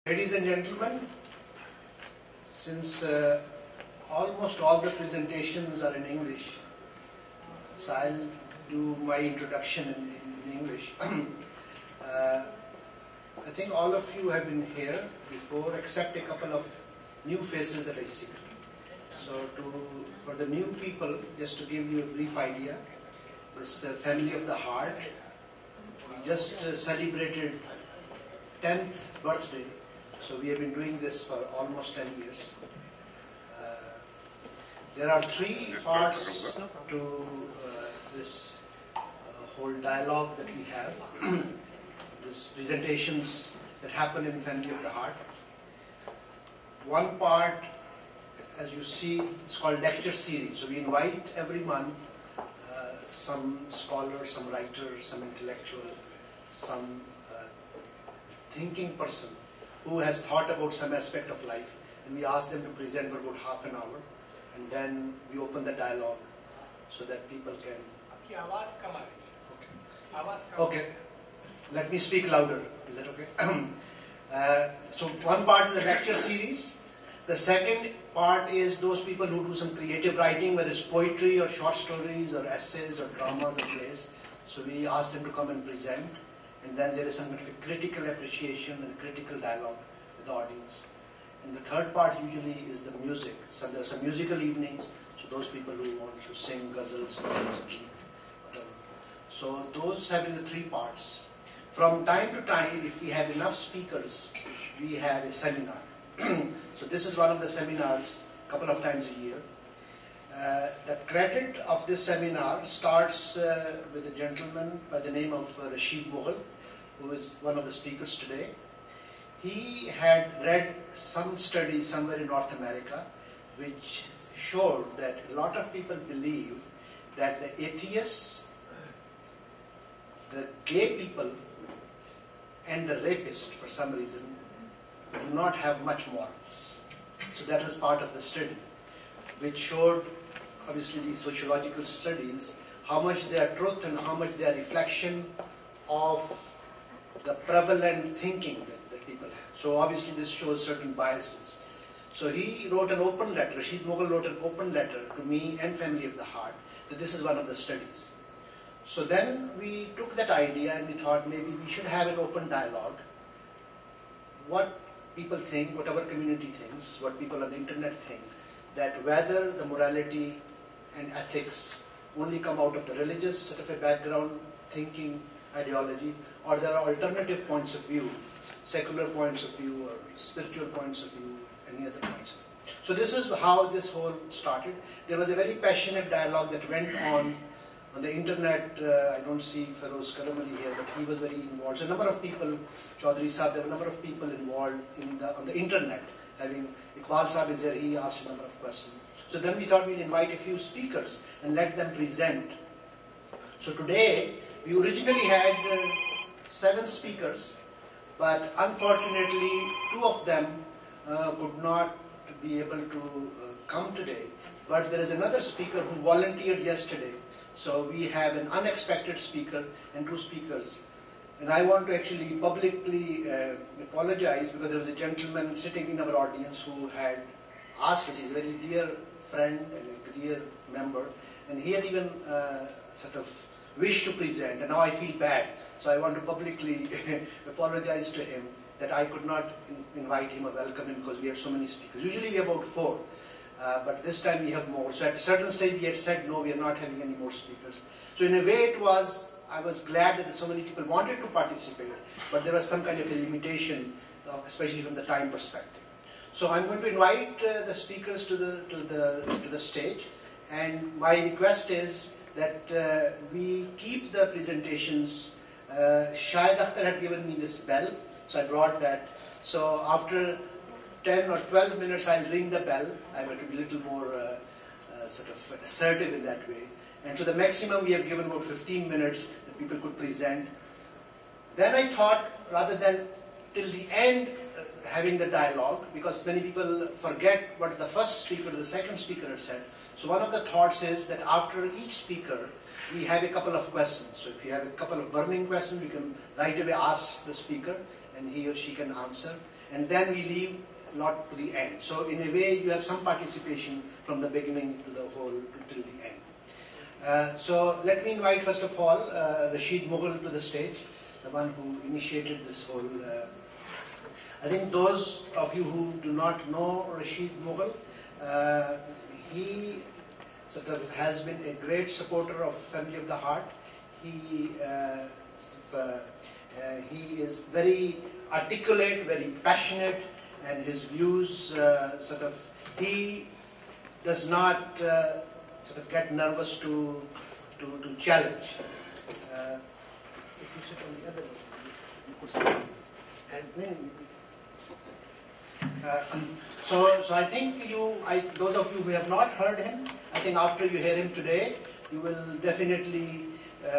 Ladies and gentlemen, since almost all the presentations are in English, so I'll do my introduction in English. I think all of you have been here before, except a couple of new faces that I see. So for the new people, just to give you a brief idea, this Family of the Heart, we just celebrated 10th birthday. So we have been doing this for almost 10 years. There are three parts to this whole dialogue that we have. These presentations that happen in Family of the Heart. One part, as you see, it's called lecture series. So we invite every month some scholar, some writer, some intellectual, some thinking person who has thought about some aspect of life, and we ask them to present for about half an hour, and then we open the dialogue so that people can... Okay, let me speak louder. Is that okay? So one part is the lecture series. The second part is those people who do some creative writing, whether it's poetry or short stories or essays or dramas or plays. So we ask them to come and present. And then there is some kind of a critical appreciation and critical dialogue with the audience. And the third part usually is the music. So there are some musical evenings, so those people who want to sing ghazals, geet, whatever. So those have been the three parts. From time to time, if we have enough speakers, we have a seminar. So this is one of the seminars, a couple of times a year. The credit of this seminar starts with a gentleman by the name of Rashid Mughal, who is one of the speakers today. He had read some study somewhere in North America which showed that a lot of people believe that the atheists, the gay people, and the rapists, for some reason, do not have much morals. So that was part of the study, which showed, obviously, these sociological studies, how much they are truth and how much they are reflection of the prevalent thinking that people have. So obviously this shows certain biases. So he wrote an open letter, Rashid Mughal wrote an open letter to me and Family of the Heart that this is one of the studies. So then we took that idea and we thought maybe we should have an open dialogue. What people think, what our community thinks, what people on the internet think, that whether the morality and ethics only come out of the religious sort of a background, thinking, ideology, or there are alternative points of view, secular points of view, or spiritual points of view, any other points of view. So this is how this whole started. There was a very passionate dialogue that went on the internet. I don't see Feroz Karamali here, but he was very involved. So a number of people, Chaudhry Saab, there were a number of people involved on the internet. Having Iqbal Saab is there, he asked a number of questions. So then we thought we'd invite a few speakers and let them present. So today, we originally had 7 speakers, but unfortunately 2 of them could not be able to come today. But there is another speaker who volunteered yesterday. So we have an unexpected speaker and 2 speakers. And I want to actually publicly apologize because there was a gentleman sitting in our audience who had asked us, he's a very dear friend and a dear member, and he had even sort of wished to present, and now I feel bad. So I want to publicly apologize to him that I could not invite him or welcome him because we had so many speakers. Usually we have about 4, but this time we have more. So at a certain stage we had said, no, we are not having any more speakers. So in a way I was glad that so many people wanted to participate, but there was some kind of a limitation, especially from the time perspective. So I'm going to invite the speakers to the stage, and my request is that we keep the presentations. Shahid Akhtar had given me this bell, so I brought that. So after 10 or 12 minutes, I'll ring the bell. I want to be a little more sort of assertive in that way. And so the maximum we have given about 15 minutes that people could present. Then I thought, rather than till the end having the dialogue, because many people forget what the first speaker or the second speaker had said. So one of the thoughts is that after each speaker, we have a couple of questions. So if you have a couple of burning questions, you can right away ask the speaker and he or she can answer. and then we leave a lot to the end. So in a way, you have some participation from the beginning to the whole, till the end. So let me invite first of all Rashid Mughal to the stage, the one who initiated this whole. I think those of you who do not know Rashid Mughal, he sort of has been a great supporter of Family of the Heart. He is very articulate, very passionate, and his views he does not sort of get nervous to challenge. If you sit on the other one, you could sit. And then so I think those of you who have not heard him, I think after you hear him today, you will definitely,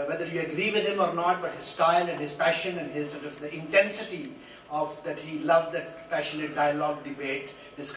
whether you agree with him or not, but his style and his passion and his sort of the intensity of that, he loves that passionate dialogue, debate, discussion.